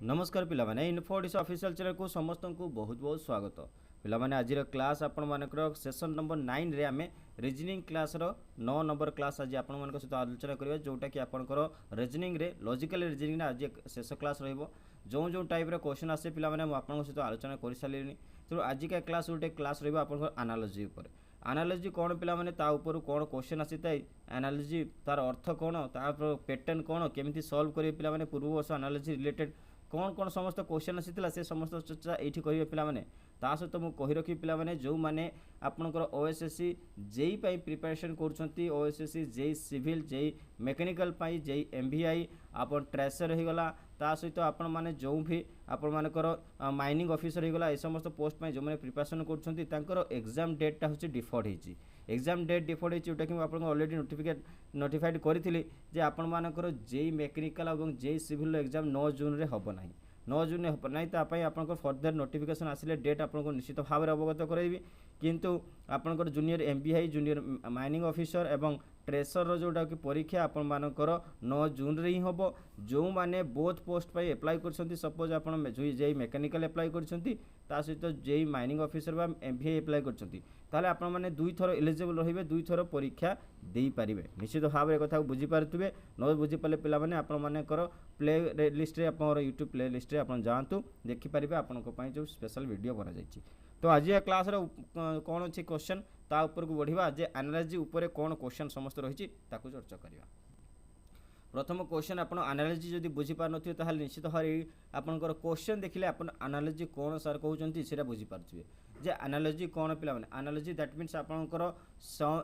नमस्कार पिला माने इन्फो ओडिशा ऑफिशियल चैनल को समस्त को बहुत बहुत स्वागत। पिला माने आज क्लास आपण मानकर सेशन नंबर 9 रे आमे रीजनिंग क्लास रो 9 नंबर क्लास आज आपण मान सहित आलोचना करिया जोटा कि आपनकर रीजनिंग रे लॉजिकल रीजनिंग ना आज शेष क्लास रहइबो। जो जो टाइप रे क्वेश्चन आसे पिला माने आपण सहित आलोचना करि सालेनी। तो आज का क्लास गोटे क्लास रहइबो आपनकर एनालॉजी ऊपर। एनालॉजी कोन पिला माने ता ऊपर कोन क्वेश्चन आसीताय एनालॉजी तार अर्थ कोन तार पैटर्न कोन केमिति सॉल्व करिवे पिला माने पूर्व वर्ष एनालॉजी रिलेटेड कौन कौन समस्त क्वेश्चन आसीला से समस्त चर्चा ये करेंगे पिलाने ता सहित मुझे कही रखी पिलाने जो मैंने आपंकर ओएसएससी जेई प्रिपरेशन कर OSSC JE civil JE mechanical JE MVI आप ट्रेसर होगला ता सहित आपण मैंने जो भी आपण मानकर माइनिंग ऑफिसर होगला ए समस्त पोस्ट जो मैंने प्रिपरेशन कर एग्जाम डेटा हूँ डिफर्ड होती एग्जाम डेट डिफर्ड होती जोटा कि मुझे अलरेडी नोटिफाइड करी जे आपण मानकर जेई मेकानिकल और जेई सिविल एग्जाम 9 जून रे हम ना 9 जून हम ना तापाई आपंकर फर्दर नोटिफिकेशन आसिले डेट आपको निश्चित भाव में अवगत कराइबी किंतु आपंकर junior MBI junior mining officer एवं ट्रेसर जोटा कि परीक्षा आपण मानकर 9 जून रे ही हम जो मैंने बोथ पोस्ट पर एप्लाई कर सपोज आप जेई मेकानिकल एप्लाई कर सहित जेई माइनिंग ऑफिसर बा एमबीआई एप्लाई कर आपण मैंने दुई थर एलिजिबल रहिबे दुई थर परीक्षा दे पारिबे निश्चित भाव में कथा बुझी पारुथिबे न बुझी पाले पिला माने आपण मानकर प्ले लिस्ट रे आपन यूट्यूब प्ले लिस्ट रे आपन जांतु देखि पारिबे आपन को पई जो स्पेशल वीडियो बना जायछि। तो आज या क्लास रे कोन अछि क्वेश्चन ता ऊपर को बढ़िबा जे एनालॉजी ऊपर कोन क्वेश्चन समस्त रहिछि ताकू चर्चा करिवा। प्रथम क्वेश्चन आप एनालॉजी जदि बुझी पार नथिबे ताहाले निश्चित भाव आपनकर क्वेश्चन देखिले आपन एनालॉजी कोन सर कहउचंती सेटा बुझी पारथिबे जे एनालॉजी कोन पिला माने एनालॉजी दैट मीन्स आपनकर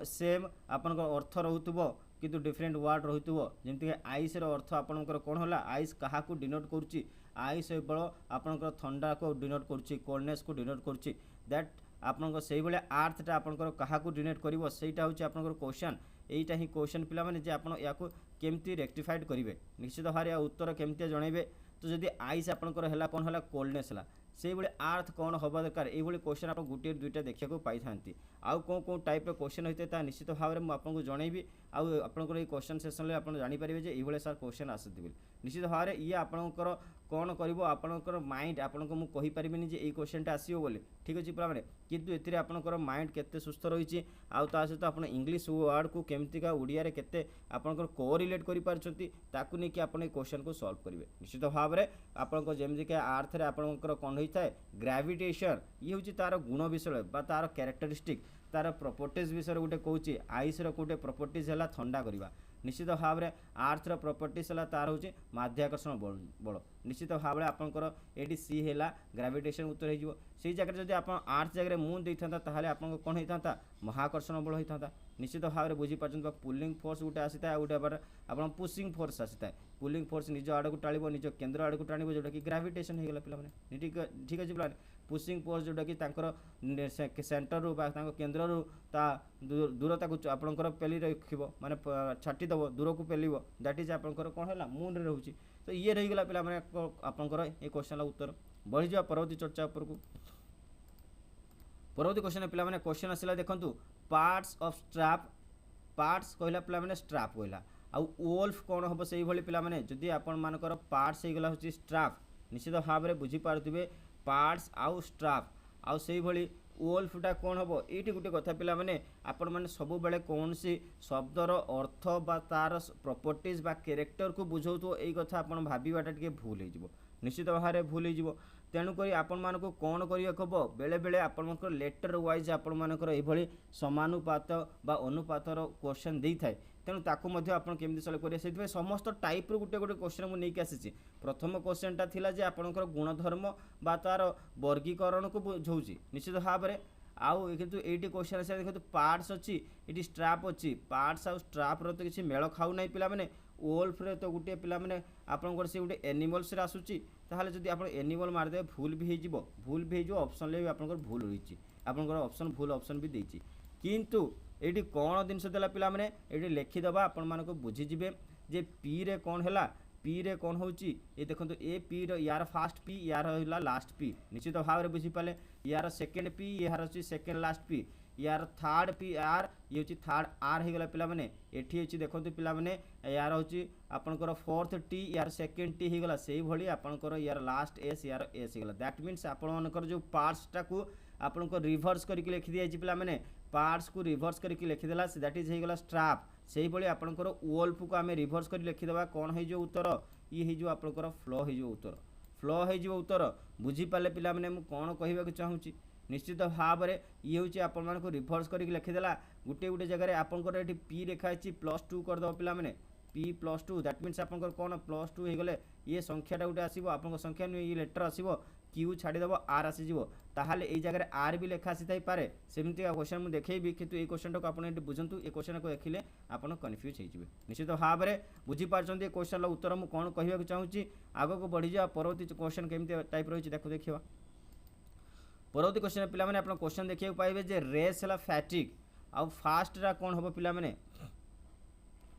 सेम आपनकर अर्थ रहउतबो किंतु डिफरेंट वर्ड रहउतबो जेमति आइस रो अर्थ आपनकर कोन होला आइस कहा को डिनोट करूची आइस बळ आपनकर ठंडा को डिनोट करूची कोल्डनेस को डिनोट करूची दैट आपनकर सेही बेले आर्थटा आपनकर कहा को डिनोट करिवो सेटा होची आपनकर क्वेश्चन एटा ही क्वेश्चन पिला माने जे आपन याको केमती रेक्टिफाइड करिवे निश्चित भाव उत्तर केमती जनइबे। तो जदि आइस आपनकर हला कोन हला कोल्डनेस हला से बेले आर्थ कौन हवा दरकार ये क्वेश्चन आप गोटे दुईटा देखा पाई था आउ कौन कौन टाइप क्वेश्चन होते हैं निश्चित भाव में आपको जनइबी आपंकर ये क्वेश्चन सेसन में आप जानीपारे जे ये सार क्वेश्चन आसती निश्चित भाव में ये आपंकर कौन कर आपंकर माइंड आपको मुझे कहीपरि जे ये क्वेश्चनटा आसो बोली ठीक अच्छे पूरा मैंने कितु ए आपंकर माइंड केते सुस्थ रही सहित आप इंग्लीश वर्ड को केमतिका ओडिया केते आपंकर कोरिलेट कर क्वेश्चन को सॉल्व करेंगे निश्चित भाव में आपंकर जमीक आर्थ रे आपंकर कौन होता है ग्रेविटेशन ये हूँ तार गुण विषय तार कैरेक्टरिस्टिक तार प्रॉपर्टीज विषय गोटे कौच आइस रोटे प्रॉपर्टीज है ठंडा करवा निश्चित भाव में आर्थर प्रॉपर्टीज है तार हूँ माध्याकर्षण बल निश्चित भाव में आपंकर ये सी है ग्रेविटेशन उत्तर हो जगह जब आप आर्थ जगह मून देता ताहले आपन कौन होता महाकर्षण बल होता निश्चित भाव में बुझीपार पुलिंग फोर्स गोटे आसी था गोटे आप पुशिंग फोर्स आसी था पुलिंग फोर्स निज आड़ को टाणव निज केन्द्र आड़ को टाणव जोटा कि ग्रेविटेशन होगा पे ठीक अच्छे पे पुशिंग फोर्स जोटा कि सेंटर रू केन्द्र रू दूरता को आपंकर पेली रख माने छाटिदेव दूर को पेल दैट इज आपंकर कौन है मून रे रोचे। तो ये रहीगला पे आपंकर ये क्वेश्चन उत्तर बढ़ी जा परवर्ती चर्चा उपर को परवर्ती क्वेश्चन पे क्वेश्चन आसला देखु पार्ट्स ऑफ स्ट्रैप पार्ट्स कहला पे स्ट्रैप कहला आउ वोल्फ कौन हम से पे जदि आपण मानकर पार्ट्स होगला हूँ स्ट्रैप निश्चित भाव में बुझीपारे पार्ट्स आउ स्ट्रैप आउ से वोल्फटा कौन हम ये गोटे कथा पिला माने आपण मैंने सब बेले कौन सी शब्दर अर्थ बा तार प्रॉपर्टीज बा कैरेक्टर को बुझाऊ यही कथा आप भावाटा टे भूल हो निश्चित भाव में भूल हो तेणुक आपण मानक कौन करवा बेले बेले आपंकर लेटर वाइज आपण मानकर ये समानुपात बा अनुपातर क्वेश्चन दे थाए तेणु ताकू आप केमी सल्व करेंगे से समस्त टाइप गोटे गोटे क्वेश्चन मुझे नहीं आसी प्रथम क्वेश्चनटा थिला जे आपंकर गुणधर्म बा तार वर्गीकरण को बुझाऊँगी निश्चित भाव में आउ किंतु ये क्वेश्चन आसा देखो पार्ट्स अच्छी ये स्ट्रैप अच्छी पार्ट्स आउ स्ट्रैप रो तो किसी मेल खाऊ ना पिला माने वोल्फ रे तो गोटे पिला माने आपनकर से गोटे एनिमल्स रे आसुची ताहाले जदि आपण एनिमल मार दे भूल भी हो भूल भी हो ऑप्शन ले भी आपनकर भूल रही आपनकर ऑप्शन भूल ऑप्शन भी देछि किंतु ये कौन जिनस देला पिला माने ये लिखिदबा आपण मानको बुझी जिवे जे पी रे कौन हैला पी रे कौन होची ये देखो ए पी रो यार फास्ट पी यार होला लास्ट पी निश्चित भाव में बुझी पाले यार सेकेंड पी यार अच्छी सेकेंड लास्ट पी यार थर्ड पी आर ये हूँ थर्ड आर हो गला पिलाने एठी हूँ देखो पिलाने यार हूँ आपंकर फोर्थ टी यार सेकेंड टी हो गला से भाई आपंकर यार लास्ट एस यार एस हो गला दैट मीन्स आपर जो पार्ट्सटा को आपन को रिभर्स करके लिखि दिया पिलाने पार्ट्स को रिभर्स करके लिखिदेला दैट इज हो गला स्ट्राप से भाई आपंकर वोल्फ को आम रिभर्स कर लिखिदेवा कौन हो उत्तर ये हो आपंकर फ्लो हो उत्तर फ्लो हो उत्तर बुझीपारे पिलाने मुझे कौन कहवाक चाहूँगी निश्चित भाव में ये हूँ आपण को रिभर्स करके लिखिदेला गोटे गोटे जगह आपंकर ये पी लिखाई +2 करदेव पिलाने P+2 दैट मीन्स आपंकर कौन +2 हो गले ये संख्याटा गोटे आसो आप संख्या नुहे ये लेटर आसो क्यू छाड़देव आर आसीज ताहले ये जगह आर भी लेखा आसी पारे सेमती क्वेश्चन मुझे देखी कितु ये क्वेश्चन को आप बुझंतु ये क्वेश्चन को देखिले आप कन्फ्यूज हो निश्चित भाव में बुझीपार्टी ये क्वेश्चन उत्तर मुझे कौन कहवाक चाहूँगी आग को बढ़ी जा परवर्ती क्वेश्चन केमती टाइप रही देखो देखा परवर्ती क्वेश्चन पिलाने आप क्वेश्चन देखा पाइबे जे रेस है फैटिक आउ फास्टा कौन हम पिलाने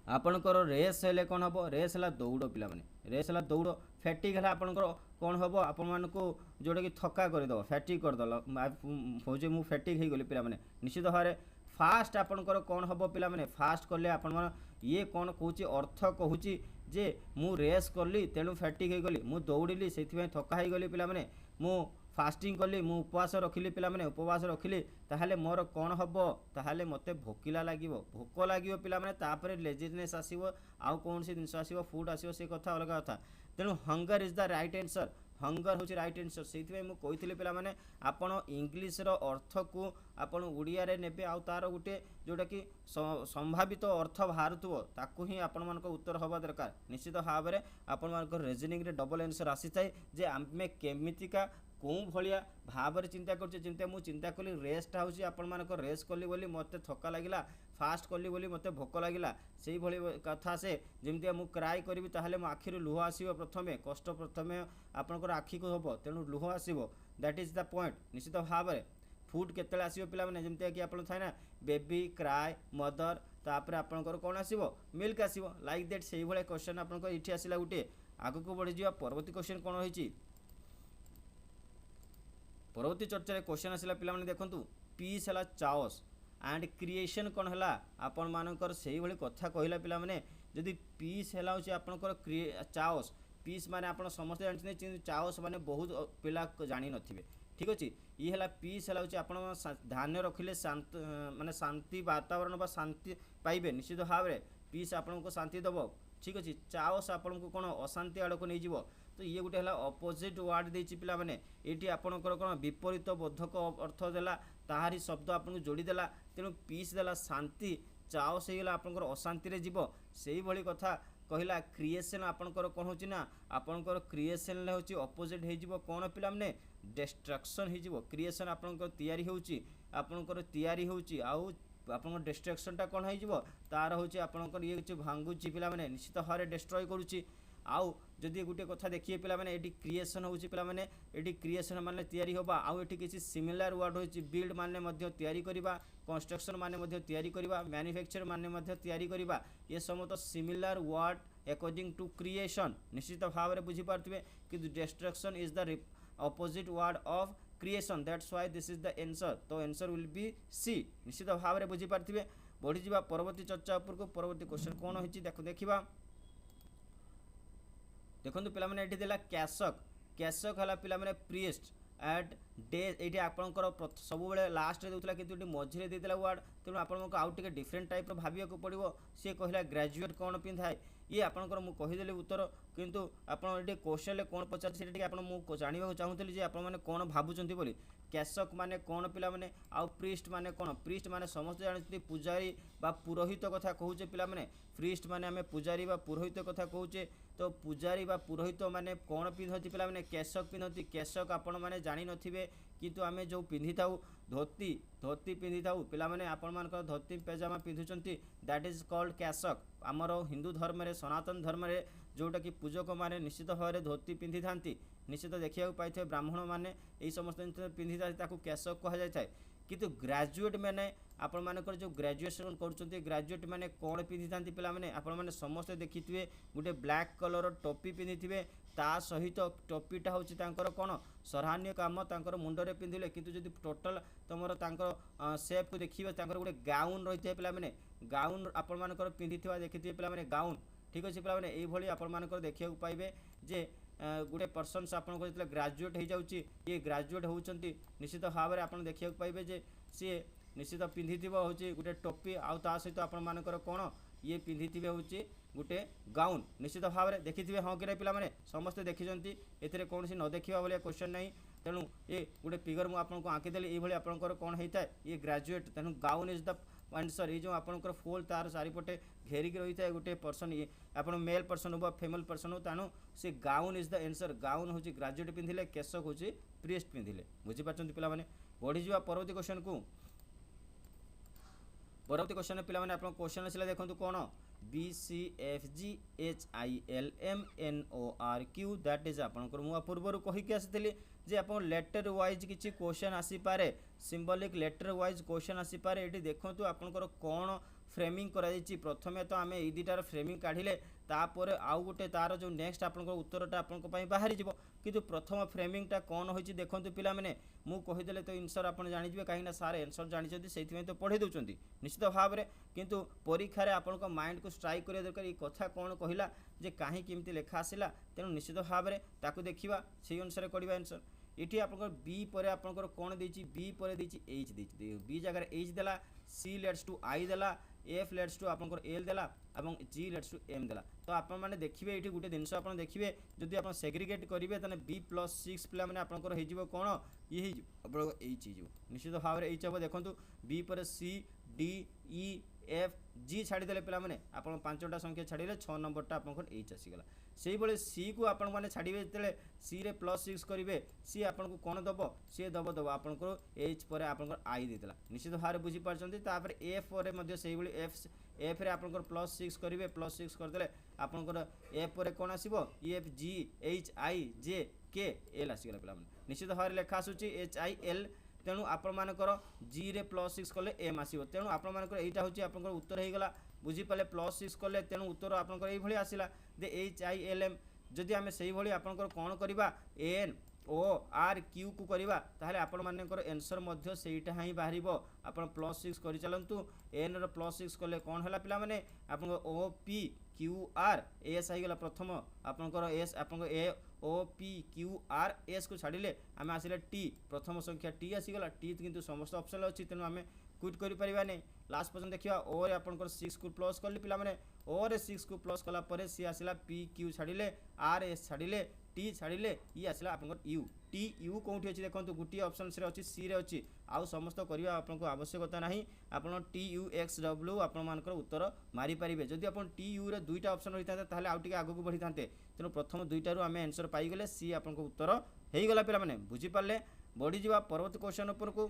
आपणकर रेस हेले कौन हम रेस है दौड़ पिलाने रेस है दौड़ फैटिक है आपणकर कौन हम आपण को जोटा कि थका करदेव फैटिक करदेल हूँ मुझे फैटिक हो गली पिलाने निश्चित भाव में फास्ट आपणकर कौन हम पिलाने फास्ट कले आपण ये कौन कौच अर्थ कहूँ जे मु रेस कली तेणु फैटिक हो गली मु दौड़िली से थका हो गली पिलाने मु फास्टिंग कली मु उपवास रखिली पिलाने उपवास रखिली ताहले मोर कौन हम ताहले मते भोकिला लगे भोक लगे पिलाने तापर लेजिनेस आसो आउ कौन सी जिनस आसो फूड आसो से कथा अलग कथा तेणु hunger is the right answer hunger हूँ राइट आंसर से मुझे पिलाने आपण इंग्लीश अर्थ को आपण ओडिया रे नेबे आउ तार गोटे जोटा कि संभावित अर्थ बाहर ताकू ही आपण मान उत्तर हवा दरकार निश्चित भाव में आपण मान रिजनिंग रे डबल आंसर आसी थाए जे आमे केमितिका कौं भाया भाव चिंता कर चिंता मुझे चिंता कली रेस्टा हूँ आपण रेस कली बोली मत थका लगिला फास्ट कली बोली मत भोक लगिला से भाई कथा से जमी मुझे क्राए करी ताहले मो आखि लुह आसो प्रथमे कष्ट प्रथमे आपंकर आखि को हम तेणु लुह आसो दैट इज द पॉइंट निश्चित भाव में फूड केतले आसो पिलाने जमती कि आप थाए ना बेबी क्राए मदर तापर आपंकर कौन आसो मिल्क आसो लाइक दैट से भाई क्वेश्चन आप ये आसला गोटे आग को बढ़ी जा परवर्ती क्वेश्चन कौन होती परवर्ती चर्चा क्वेश्चन आसला पिलाने देखंतु पीस है चाओस एंड क्रिएशन कौन है आपण मानकर से भाई कथा कहला पिलाने जदि पीस है आपंकर चाओस पीस माने आप समस्त जानते चाओस माने बहुत पिला जानी नथिबे ठीक अच्छे ये है पीस है आप ध्यान रखिले शांत माने शांति वातावरण बा शांति पाइबे निश्चित भाव में पीस आपको शांति दब ठीक अच्छे चाओस आपन को कौन अशांति आड़ को नहीं जीव तो ये गोटे है अपोजिट वार्ड देती पिलाने ये आपंकर कौन विपरीत बोधक अर्थ देला ताहारी शब्द आपको जोड़ीदेला तेणु पीस देला शांति चाओस होगा आपंकर अशांति जीव से भाई कथा कहला क्रिएशन आपंकर कौन हो ना आपंकर क्रिएशन हूँ अपोजिट हो कौन पिलाने डिस्ट्रक्शन हो क्रिएशन आपंकर तैयारी होउची आपंकर तैयारी होउची आउ आपन डिस्ट्रक्शनटा कौन हो तार हूँ आपंकर ये भांगुची पिलाने निश्चित भाव में डिस्ट्रय करुच्ची आउ जदि गोटे कथा देखिए पिलाने ये क्रिएशन होची पिलाने ये क्रिएशन माने तैयारी होबा आउ ये किसी सिमिलर वर्ड होची बिल्ड माने मध्य तैयारी करिबा कंस्ट्रक्शन माने मध्य तैयारी करिबा मैन्युफैक्चर माने मध्य तैयारी करिबा ये समस्त similar word according to creation निश्चित भाव में बुझी पारथिबे कि destruction is the opposite word of creation that's why this is the answer तो आंसर विल बी सी निश्चित भाव में बुझी पारथिबे बढ़ी जिबा परवर्ती चर्चा ऊपर को परवर्ती क्वेश्चन कौन होची देखिबा देखो पिलाने ये देला कैशक कैशक है पिलाने प्रीस्ट एट डे ये आपंकर सब लास्ट में दूसरा कि मझे देदेला वार्ड तेणु आपको आउ टे डिफरेन्ट टाइप भाविया पड़ो सी कहला ग्रेजुएट कौन पिंधाए ये आपंकर मुझे कहीदेली उत्तर किंतु आप क्वेश्चन कौन पचार आप जानवा चाहूँगी आपने कौन भावुं बोली कैशक माने कौन पिलाने आउ प्रीस्ट माने कौन प्रीस्ट माने समस्त जानते पूजारी बा पुरोहित कथा कहूचे पिलाने प्रीस्ट माने आमे पूजारी बा पुरोहित कथा कहूचे तो पूजारी बा पुरोहित माने कौन पिंधती पिलाने कैशक पिंधती कैशक आपण माने जानी नथिबे किंतु आमे जो पिंधि थाउ धोती धोती पिंधि थाउ पिलाने आपण मानकर धोती पैजामा पिंधुचंती दैट इज कॉल्ड कैशक आमर हिंदू धर्म रे सनातन धर्म रे जोटा कि पूजक माने निश्चित भाव में धोती पिंधि थांती निश्चित देखा पाई ब्राह्मण माने यही समस्त जिन पिंधि था कैशक कह जाए किंतु ग्रेजुएट मैंने आपण मानकर जो ग्रेजुएशन कर ग्रेजुएट मैंने कौन पिंधि था पे आपण मैंने समस्त देखी थे गोटे ब्लैक कलर टोपी पिंधि थे ता सहित टोपीटा हूँ कौन सराहनीय काम तांकर मुंडरे पिंधिले किंतु जदि टोटल तुम सेप को देखिए गोटे गाउन रही है पे गाउन आपण मानकर पिंधि देखी थे पे गाउन ठीक अच्छे पे ये आपण मानकर देखा पाइबे जे गोटे पर्सनस आपको ग्रेजुएट हो जाऊँगी ये ग्रेजुएट होती निश्चित भाव में आप देखा पाइबे जे सी निश्चित पिंधि हूँ गोटे टोपी आउ ता सहित आपण मानकर कौन ये पिंधि हूँ गोटे गाउन निश्चित भाव में देखी हाँ कि पे समस्ते देखी ए कौन न देखा भाई क्वेश्चन नहीं तेणु ये गोटे फिगर मुझे आंकीदेली ये आपंकर कौन होता है ये ग्रेजुएट तेणु गाउन इज द आंसर ये जो आपंकर फोल तार चारिपटे घेरिक रही है गोटे पर्सन ये आप मेल पर्सन हो फेमेल पर्सन हो तेणु से gown is the answer gown हूँ ग्रेजुएट पिंधिले केशक हूँ प्रिस्ट पिंधिले बुझीपार पे बढ़ीजा परवर्ती क्वेश्चन को परवर्ती क्वेश्चन पे आप क्वेश्चन आसला देखो कौन BCFGHILMNORQ दैट इज आपंकर मुझे पूर्वर कहीकि आसी जे आप लेटर वाइज किसी क्वेश्चन आसीपे सिंबलिक लेटर वाइज क्वेश्चन आसीपे ये देखो आपंकर कौन फ्रेमिंग करा प्रथमे तो आम ये दुटार फ्रेमिंग काढ़िले तापर आउ गोटे तार जो नेक्स्ट आपंकर उत्तरटा आपंक बाहरी जीव किंतु प्रथम फ्रेमिंगटा कौन होती देखो पिला माने मु कहीदेले तो आंसर आप जानिजे कहीं सार आंसर जानते से तो पढ़े दौरान निश्चित भाव में किंतु परीक्षा रे आपंक माइंड को स्ट्राइक करिया दरकार ये कथा कौन कहला जे कहीं केमती लेखा आसला तेणु निश्चित भाव में ताकू देखा से अनुसार करवा आंसर ये आप बी पर आपंकर कौन देती बी पर देती एच देती बी जगह एच देला सी लेट्स टू आई देला एफ लेट्स टू आपंकर एल देला और जी लेट्स टू एम देला तो आप देखिए ये गोटे जिनस आप देखिए जदि आप सेग्रिगेट करेंगे तो B+6 पे आपंकर हो कौन ये एच निश्चित भाव में एच हम देखो बी पर C D E F G छाड़ीदे पे आप पांचटा संख्या छाड़े 6 नंबरटा आपंकर एच आसीगला से भाई सी को आपण मैंने छाड़े जो सी रे +6 करेंगे सी आपको कौन दब सी दब दब आपंकर एच पर आपंकर आई देला निश्चित भाव में बुझीपार एफ पर से एफ रे आपंकर +6 करेंगे +6 करदे आपंकर एफ पर कौन आसो एफ जी एच आई जे के एल आसीगला पे निश्चित भाव में लेखा आसूँ HIL तेणु आपर जी रे +6 कले एम आसो तेणु आपर यहाँ हूँ आप उत्तर होगा बुझीपारे +6 कले तेणु उत्तर आपंकर ये आसला दे HILM जदि आम से भाई आपंकर कौन करवा NORQ को करवा ताहले आपण मानकर आंसर मध्य सेटा ही बाहर आप +6 कर चलतु एन +6 कले कौन है पिला माने आपन OPQRS आईगला प्रथम आपंकर एस आप OPQRS को छाड़िले आम आसले टी प्रथम संख्या टी आसीगला टी किंतु समस्त ऑप्शन अच्छी तेणु आम क्विट करें नहीं लास्ट पर्यटन देखा ओ रे आपंकर 6 को प्लस कले पिला माने ओ रे 6 को प्लस कला परे सी आसला PQ छाड़िले RS छाड़िले टी छाड़िले ये आसला आपंकर U टी यू कौटी अच्छी देखो गोटे ऑप्शन से अच्छी सी रे अच्छी आउ समस्त करवा आपको आवश्यकता नहीं आप TUXW आपर उत्तर मारी पारे जदि आप TU रे दुईटा ऑप्शन रही था आउ टे आगू बढ़ी था तेणु प्रथम दुईटारू आम आंसर पाईगले सी आपको उत्तर होगला पे बुझीपारे बढ़ीजा परवर्ती क्वेश्चन उपरकू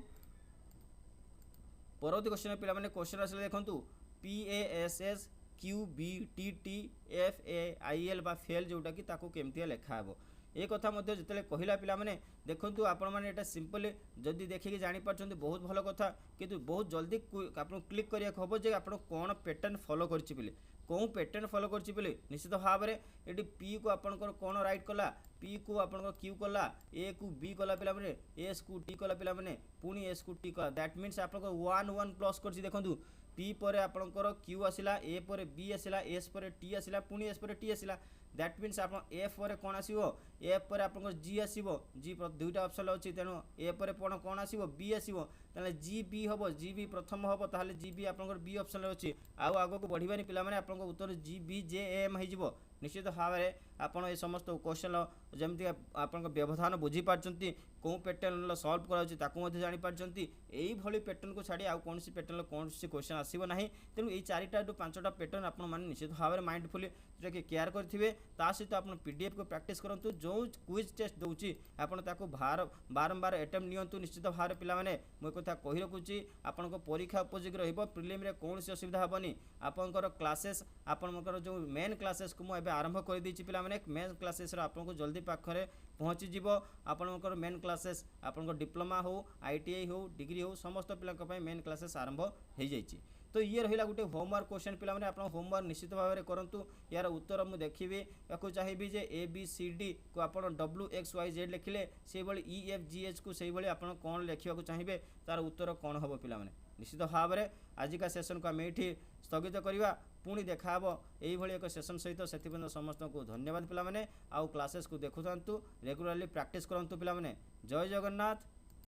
परवर्ती क्वेश्चन पे क्वेश्चन आसले देखो PASS QBTT FAIL बा फेल जोटा कि ताकू केमती लेखा हे ये कथा जिते कहला पे देखूँ आपण मैंने सिंपली जदि देखिए जापार बहुत भल कथा किंतु बहुत जल्दी आप क्लिक करिया हम जे आप कौन पैटर्न फॉलो करें कौन पैटर्न फॉलो करें निश्चित भाव में ये पी को आपंकर कौन राइट कला पी को आपंकर क्यू कला ए को बी कला पे एस को टी कला पे पुणी एस को टी कला दैट मीन्स आप 1 1 प्लस कर देखूँ पी पर आपंकर क्यू आसला ए पर बी आसला एस पर टी आसला पुणी एस पर टी आसला दैट मीन्स आप एफ पर कौन आसो एफ पर आप जी आसो जी दुईटा ऑप्शन अच्छी तेणु ए पर कौन आसो बी आसो ताले जी बी हम जी बी प्रथम हम ताले जी बी आप बी ऑप्शन अच्छी आउ आगक बढ़ानी पे आप उत्तर जी बी जे एम हो निश्चित भाव में आपड़ ये समस्त क्वेश्चन जमी आप व्यवधान बुझी पार्टी कौ पैटर्न सल्व कर जापार यही पैटर्न को छाड़ी आउ कौन पैटर्न कौन क्वेश्चन आसो ना तेणु ये 4टा रू 5टा पैटर्न आप निश्चित भाव में माइंडफुली जोटा कि केयर करेंगे ता सहित आप PDF को प्रैक्टिस करूँ जो क्विज टेस्ट दूसरी आपको बारंबार अटेम्प्ट नियंतु निश्चित भाव में पिलाने मुझे कथा कही रखुच्छी आपण परीक्षा उपयोगी प्रिलिम रे कौन असुविधा हेनी आपंकर क्लासेस आपंकर जो मेन क्लासेस को मुझे आरंभ कर देती पिला पिलामाने मेन क्लासेस आपको जल्दी पाखरे पहुँचीज आपंकर मेन क्लासेस आपंकर डिप्लोमा हो ITI हो डिग्री हो समस्त पिला मेन क्लासेस आरंभ हो जाइए। तो ये रहा गोटे होमवर्क क्वेश्चन पिलामाने आप होमवर्क निश्चित भाव में करूँ। यार उत्तर मुझे देखी या चाहिए जे ABCD को आप WXYZ लिखिले से EFGH को से आप कौन लिखा चाहिए तार उत्तर कौन हम पिलामाने निश्चित भाव में आजिका सेसन को आम ये स्थगित करवा पुणी देखा यही एक सेसन सहित से समस्त को धन्यवाद पिलामाने आउ क्लासेस को देखु रेगुलाली प्रैक्टिस करंतु पिलामाने। जय जगन्नाथ।